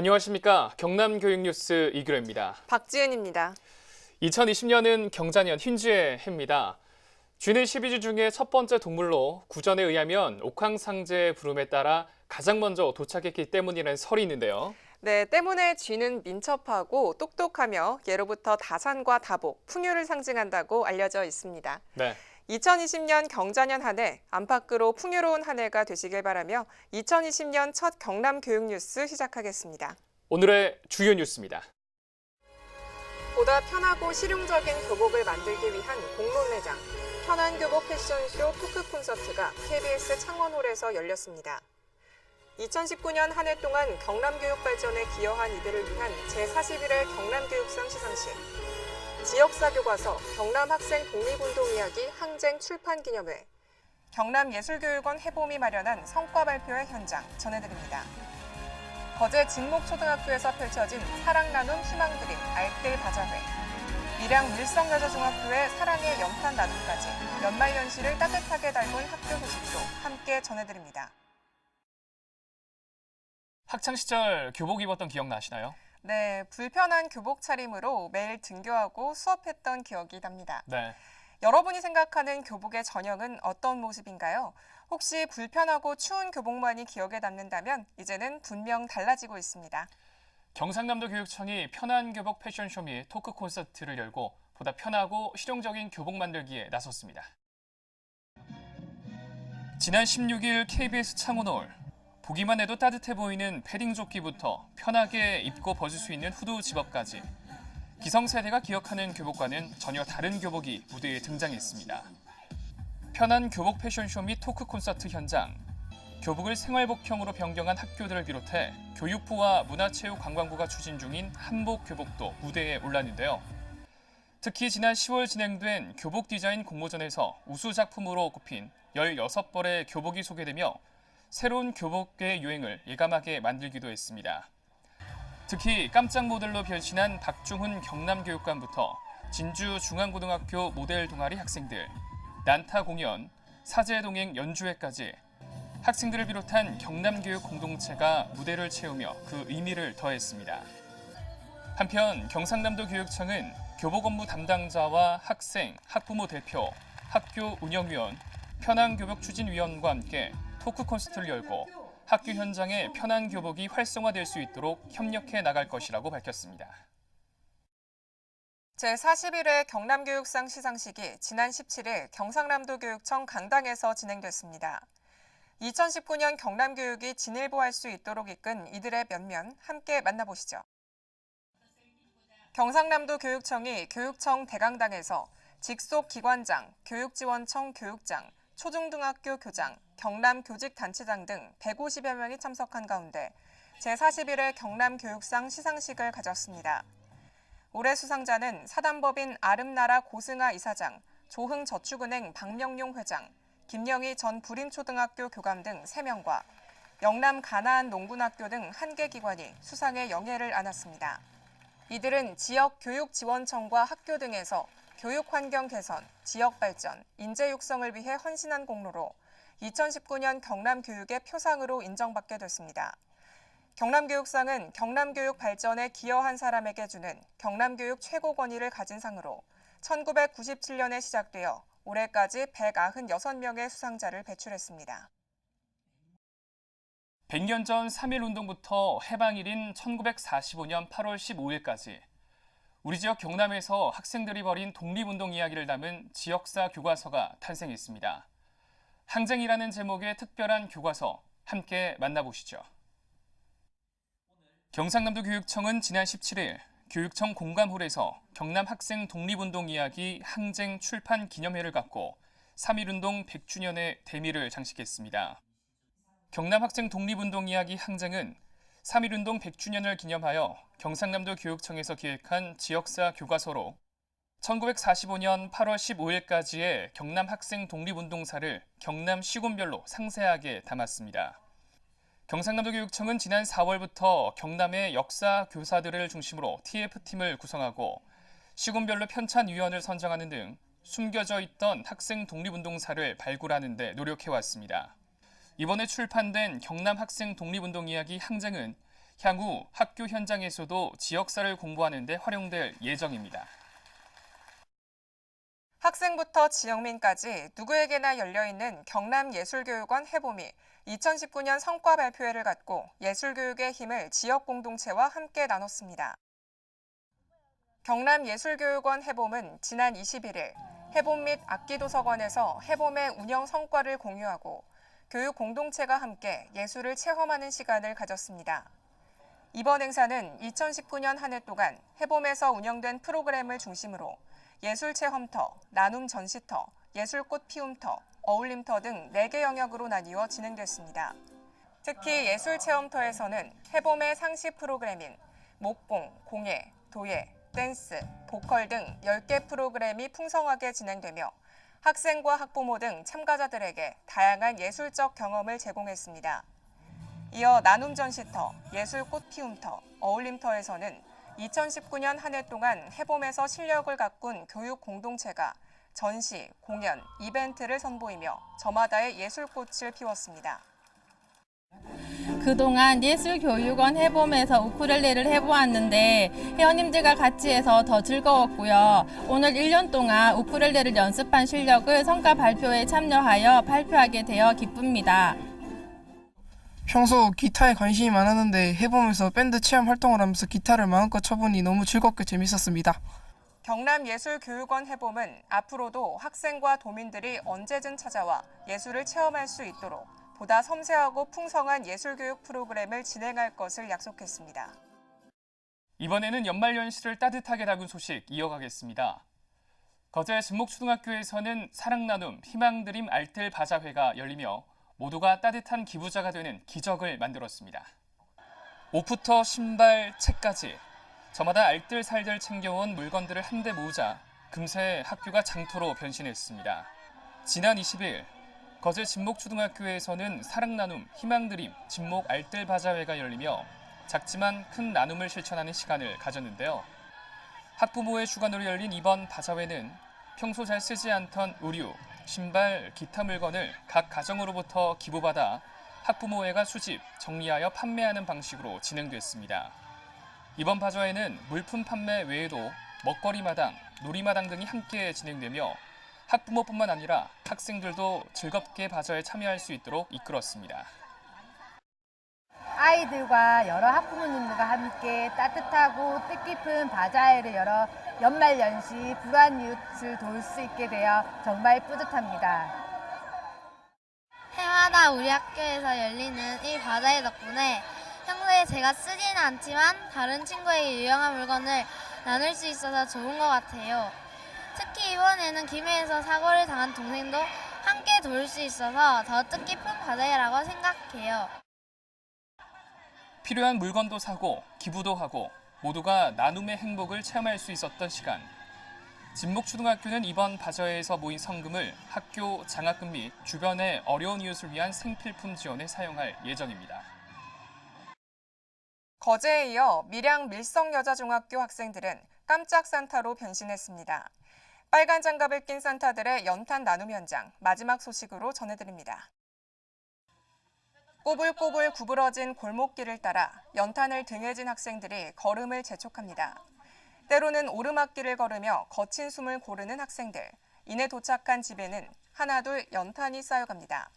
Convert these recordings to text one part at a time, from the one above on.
안녕하십니까. 경남교육뉴스 이규래입니다. 박지은입니다. 2020년은 경자년 흰쥐의 해입니다. 쥐는 12쥐 중에 첫 번째 동물로 구전에 의하면 옥황상제의 부름에 따라 가장 먼저 도착했기 때문이라는 설이 있는데요. 네, 때문에 쥐는 민첩하고 똑똑하며 예로부터 다산과 다복, 풍요를 상징한다고 알려져 있습니다. 네. 2020년 경자년 한 해 안팎으로 풍요로운 한 해가 되시길 바라며 2020년 첫 경남교육뉴스 시작하겠습니다. 오늘의 주요 뉴스입니다. 보다 편하고 실용적인 교복을 만들기 위한 공론회장, 편한교복 패션쇼 토크 콘서트가 KBS 창원홀에서 열렸습니다. 2019년 한 해 동안 경남교육 발전에 기여한 이들을 위한 제41회 경남교육상 시상식, 지역사 교과서, 경남학생 독립운동 이야기 항쟁 출판 기념회, 경남예술교육원 해봄이 마련한 성과 발표회 현장 전해드립니다. 거제 진목초등학교에서 펼쳐진 사랑 나눔 희망 드림 알뜰 바자회, 밀양 밀성여자중학교의 사랑의 연탄 나눔까지 연말연시를 따뜻하게 닮은 학교 소식도 함께 전해드립니다. 학창시절 교복 입었던 기억 나시나요? 네, 불편한 교복 차림으로 매일 등교하고 수업했던 기억이 납니다. 네. 여러분이 생각하는 교복의 전형은 어떤 모습인가요? 혹시 불편하고 추운 교복만이 기억에 남는다면 이제는 분명 달라지고 있습니다. 경상남도 교육청이 편한 교복 패션쇼 및 토크 콘서트를 열고 보다 편하고 실용적인 교복 만들기에 나섰습니다. 지난 16일 KBS 창원홀, 보기만 해도 따뜻해 보이는 패딩 조끼부터 편하게 입고 벗을 수 있는 후드 집업까지 기성세대가 기억하는 교복과는 전혀 다른 교복이 무대에 등장했습니다. 편한 교복 패션쇼 및 토크 콘서트 현장, 교복을 생활복형으로 변경한 학교들을 비롯해 교육부와 문화체육관광부가 추진 중인 한복 교복도 무대에 올랐는데요. 특히 지난 10월 진행된 교복 디자인 공모전에서 우수 작품으로 꼽힌 16벌의 교복이 소개되며 새로운 교복의 유행을 예감하게 만들기도 했습니다. 특히 깜짝 모델로 변신한 박중훈 경남교육감부터 진주중앙고등학교 모델 동아리 학생들, 난타 공연, 사제동행 연주회까지 학생들을 비롯한 경남교육 공동체가 무대를 채우며 그 의미를 더했습니다. 한편 경상남도 교육청은 교복 업무 담당자와 학생, 학부모 대표, 학교 운영위원, 편한교복추진위원과 함께 토크 콘서트를 열고 학교 현장에 편한 교복이 활성화될 수 있도록 협력해 나갈 것이라고 밝혔습니다. 제41회 경남교육상 시상식이 지난 17일 경상남도 교육청 강당에서 진행됐습니다. 2019년 경남교육이 진일보할 수 있도록 이끈 이들의 면면 함께 만나보시죠. 경상남도 교육청이 교육청 대강당에서 직속 기관장, 교육지원청 교육장, 초중등학교 교장, 경남교직단체장 등 150여 명이 참석한 가운데 제41회 경남교육상 시상식을 가졌습니다. 올해 수상자는 사단법인 아름나라 고승아 이사장, 조흥저축은행 박명용 회장, 김영희 전 부림초등학교 교감 등 3명과 영남 가나안 농군학교 등 1개 기관이 수상의 영예를 안았습니다. 이들은 지역 교육지원청과 학교 등에서 교육 환경 개선, 지역 발전, 인재 육성을 위해 헌신한 공로로 2019년 경남교육의 표상으로 인정받게 됐습니다. 경남교육상은 경남교육 발전에 기여한 사람에게 주는 경남교육 최고 권위를 가진 상으로 1997년에 시작되어 올해까지 196명의 수상자를 배출했습니다. 100년 전 3.1운동부터 해방일인 1945년 8월 15일까지 우리 지역 경남에서 학생들이 벌인 독립운동 이야기를 담은 지역사 교과서가 탄생했습니다. 항쟁이라는 제목의 특별한 교과서 함께 만나보시죠. 경상남도 교육청은 지난 17일 교육청 공감홀에서 경남 학생 독립운동 이야기 항쟁 출판 기념회를 갖고 3.1운동 100주년의 대미를 장식했습니다. 경남 학생 독립운동 이야기 항쟁은 3.1운동 100주년을 기념하여 경상남도 교육청에서 기획한 지역사 교과서로 1945년 8월 15일까지의 경남 학생 독립운동사를 경남 시군별로 상세하게 담았습니다. 경상남도 교육청은 지난 4월부터 경남의 역사 교사들을 중심으로 TF팀을 구성하고 시군별로 편찬위원을 선정하는 등 숨겨져 있던 학생 독립운동사를 발굴하는 데 노력해왔습니다. 이번에 출판된 경남 학생 독립운동 이야기 항쟁은 향후 학교 현장에서도 지역사를 공부하는 데 활용될 예정입니다. 학생부터 지역민까지 누구에게나 열려있는 경남예술교육원 해봄이 2019년 성과 발표회를 갖고 예술교육의 힘을 지역 공동체와 함께 나눴습니다. 경남예술교육원 해봄은 지난 21일 해봄 및 악기도서관에서 해봄의 운영 성과를 공유하고 교육 공동체가 함께 예술을 체험하는 시간을 가졌습니다. 이번 행사는 2019년 한 해 동안 해봄에서 운영된 프로그램을 중심으로 예술체험터, 나눔 전시터, 예술꽃 피움터, 어울림터 등 4개 영역으로 나뉘어 진행됐습니다. 특히 예술체험터에서는 해봄의 상시 프로그램인 목공, 공예, 도예, 댄스, 보컬 등 10개 프로그램이 풍성하게 진행되며 학생과 학부모 등 참가자들에게 다양한 예술적 경험을 제공했습니다. 이어 나눔 전시터, 예술꽃 피움터, 어울림터에서는 2019년 한 해 동안 해봄에서 실력을 가꾼 교육 공동체가 전시, 공연, 이벤트를 선보이며 저마다의 예술꽃을 피웠습니다. 그동안 예술교육원 해봄에서 우쿨렐레를 해보았는데 회원님들과 같이 해서 더 즐거웠고요. 오늘 1년 동안 우쿨렐레를 연습한 실력을 성과 발표에 참여하여 발표하게 되어 기쁩니다. 평소 기타에 관심이 많았는데 해보면서 밴드 체험 활동을 하면서 기타를 마음껏 쳐보니 너무 즐겁게 재밌었습니다. 경남예술교육원 해봄은 앞으로도 학생과 도민들이 언제든 찾아와 예술을 체험할 수 있도록 보다 섬세하고 풍성한 예술교육 프로그램을 진행할 것을 약속했습니다. 이번에는 연말연시를 따뜻하게 담은 소식 이어가겠습니다. 거제 진목초등학교에서는 사랑나눔 희망드림 알뜰 바자회가 열리며 모두가 따뜻한 기부자가 되는 기적을 만들었습니다. 옷부터 신발, 책까지 저마다 알뜰살뜰 챙겨온 물건들을 한데 모으자 금세 학교가 장터로 변신했습니다. 지난 20일 거제 진목초등학교에서는 사랑나눔 희망드림 진목 알뜰 바자회가 열리며 작지만 큰 나눔을 실천하는 시간을 가졌는데요. 학부모의 주관으로 열린 이번 바자회는 평소 잘 쓰지 않던 의류, 신발, 기타 물건을 각 가정으로부터 기부받아 학부모회가 수집, 정리하여 판매하는 방식으로 진행됐습니다. 이번 바자회는 물품 판매 외에도 먹거리 마당, 놀이마당 등이 함께 진행되며 학부모뿐만 아니라 학생들도 즐겁게 바자회에 참여할 수 있도록 이끌었습니다. 아이들과 여러 학부모님들과 함께 따뜻하고 뜻깊은 바자회를 열어 연말연시 불우한 이웃을 도울 수 있게 되어 정말 뿌듯합니다. 해마다 우리 학교에서 열리는 이 바자회 덕분에 평소에 제가 쓰지는 않지만 다른 친구에게 유용한 물건을 나눌 수 있어서 좋은 것 같아요. 특히 이번에는 김해에서 사고를 당한 동생도 함께 도울 수 있어서 더 뜻깊은 바자회라고 생각해요. 필요한 물건도 사고 기부도 하고 모두가 나눔의 행복을 체험할 수 있었던 시간. 진목초등학교는 이번 바자회에서 모인 성금을 학교 장학금 및 주변의 어려운 이웃을 위한 생필품 지원에 사용할 예정입니다. 거제에 이어 밀양 밀성여자중학교 학생들은 깜짝 산타로 변신했습니다. 빨간 장갑을 낀 산타들의 연탄 나눔 현장 마지막 소식으로 전해드립니다. 꼬불꼬불 구부러진 골목길을 따라 연탄을 등에 진 학생들이 걸음을 재촉합니다. 때로는 오르막길을 걸으며 거친 숨을 고르는 학생들. 이내 도착한 집에는 하나둘 연탄이 쌓여갑니다.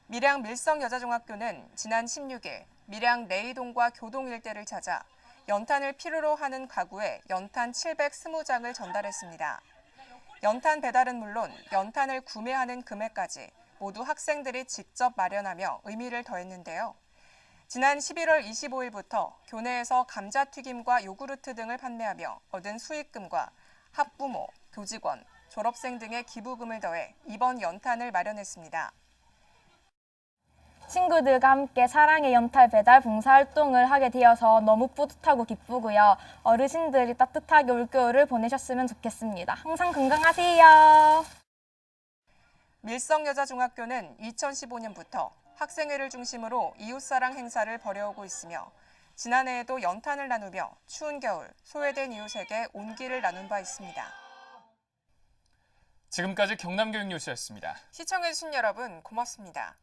밀양 밀성여자중학교는 지난 16일 밀양 내이동과 교동 일대를 찾아 연탄을 필요로 하는 가구에 연탄 720장을 전달했습니다. 연탄 배달은 물론 연탄을 구매하는 금액까지 모두 학생들이 직접 마련하며 의미를 더했는데요. 지난 11월 25일부터 교내에서 감자튀김과 요구르트 등을 판매하며 얻은 수익금과 학부모, 교직원, 졸업생 등의 기부금을 더해 이번 연탄을 마련했습니다. 친구들과 함께 사랑의 연탄 배달 봉사활동을 하게 되어서 너무 뿌듯하고 기쁘고요. 어르신들이 따뜻하게 올겨울을 보내셨으면 좋겠습니다. 항상 건강하세요. 밀성여자중학교는 2015년부터 학생회를 중심으로 이웃사랑 행사를 벌여오고 있으며 지난해에도 연탄을 나누며 추운 겨울 소외된 이웃에게 온기를 나눈 바 있습니다. 지금까지 경남교육뉴스였습니다. 시청해주신 여러분 고맙습니다.